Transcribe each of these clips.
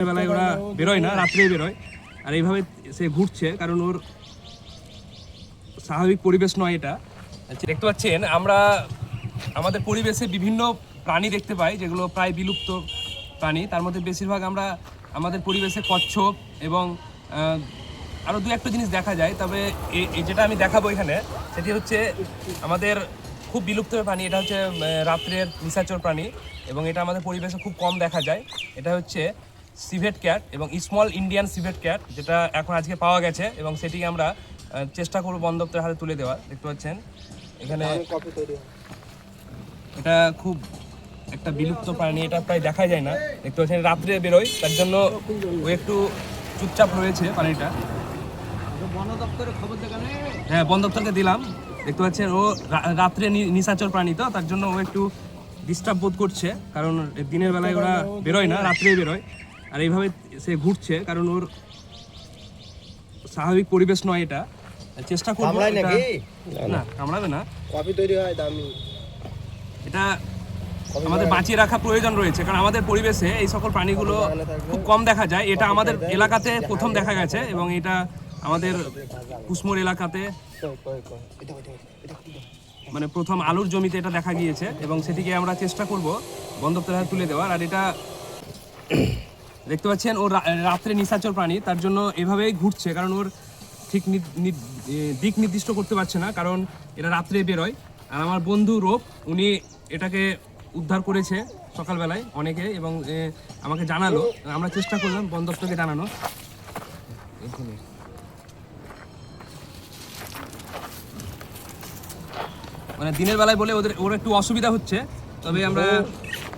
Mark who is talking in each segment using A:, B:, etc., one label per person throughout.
A: বেলায় ওরা বেরোয় না, রাত্রে বেরোয়। আর এইভাবে সে ঘুরছে কারণ ওর স্বাভাবিক পরিবেশ নয় এটা। দেখতে পাচ্ছেন আমরা আমাদের পরিবেশে বিভিন্ন প্রাণী দেখতে পাই যেগুলো প্রায় বিলুপ্ত প্রাণী। তার মধ্যে বেশিরভাগ আমরা আমাদের পরিবেশে কচ্ছপ এবং আরও দু একটা জিনিস দেখা যায়। তবে যেটা আমি দেখাবো এখানে সেটি হচ্ছে আমাদের খুব বিলুপ্ত প্রাণী। এটা হচ্ছে রাত্রের নিশাচর প্রাণী এবং এটা আমাদের পরিবেশে খুব কম দেখা যায়। এটা হচ্ছে সিভেট ক্যাট এবং স্মল ইন্ডিয়ান সিভেট ক্যাট, যেটা এখন আজকে পাওয়া গেছে এবং সেটিকে আমরা চেষ্টা করব বন দপ্তরের হাতে তুলে দেওয়ার। দেখতে পাচ্ছেন এখানে এটা খুব একটা বিলুপ্ত প্রাণী, এটা প্রায় দেখা যায় না। দেখতে পাচ্ছেন রাত্রে বেরোয়, তার জন্য ও একটু চুপচাপ রয়েছে প্রাণীটা। হ্যাঁ, বন দপ্তরকে দিলাম। দেখতে পাচ্ছেন ও রাত্রে নিশাচর প্রাণী, তো তার জন্য ও একটু ডিস্টার্ব বোধ করছে কারণ দিনের বেলায় ওরা বেরোয় না, রাত্রে বেরোয়। আর এইভাবে সে ঘুরছে কারণ ওর স্বাভাবিক পরিবেশ নয় এটা। চেষ্টা করবো না কামড়াবে না।
B: কফি তৈরি হয় দামি,
A: এটা আমাদের বাঁচিয়ে রাখা প্রয়োজন রয়েছে কারণ আমাদের পরিবেশে এই সকল প্রাণীগুলো খুব কম দেখা যায়। এটা আমাদের এলাকাতে প্রথম দেখা গেছে এবং এটা আমাদের কুসমোর এলাকাতে মানে প্রথম আলুর জমিতে এটা দেখা গিয়েছে এবং সেটিকে আমরা চেষ্টা করব বন দপ্তরের হাতে তুলে দেওয়ার। আর এটা দেখতে পাচ্ছেন ও রাত্রে নিশাচর প্রাণী, তার জন্য এভাবেই ঘুরছে কারণ ওর ঠিক দিক নির্দিষ্ট করতে পারছে না কারণ এটা রাত্রে বেরোয়। আর আমার বন্ধু রূপ উনি এটাকে উদ্ধার করেছে সকালবেলায় অনেকে এবং আমাকে জানালো, আমরা চেষ্টা করলাম বন দপ্তরকে জানানো। মানে দিনের বেলায় বলে ওর একটু অসুবিধা হচ্ছে, তবে আমরা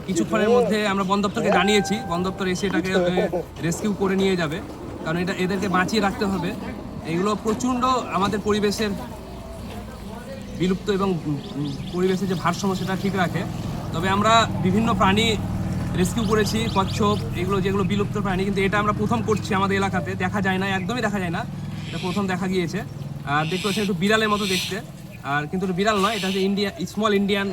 A: কিছুক্ষণের মধ্যে আমরা বন দপ্তরকে জানিয়েছি, বন দপ্তর এসে এটাকে রেস্কিউ করে নিয়ে যাবে কারণ এদেরকে বাঁচিয়ে রাখতে হবে। এগুলো প্রচণ্ড আমাদের পরিবেশের বিলুপ্ত এবং পরিবেশের যে ভারসাম্য সেটা ঠিক রাখে। তবে আমরা বিভিন্ন প্রাণী রেস্কিউ করেছি, কচ্ছপ এগুলো যেগুলো বিলুপ্ত প্রাণী, কিন্তু এটা আমরা প্রথম করছি আমাদের এলাকাতে, দেখা যায় না, একদমই দেখা যায় না, এটা প্রথম দেখা গিয়েছে। আর দেখতে পাচ্ছেন একটু বিড়ালের মতো দেখতে, আর কিন্তু বিড়াল নয়, এটা হচ্ছে স্মল ইন্ডিয়ান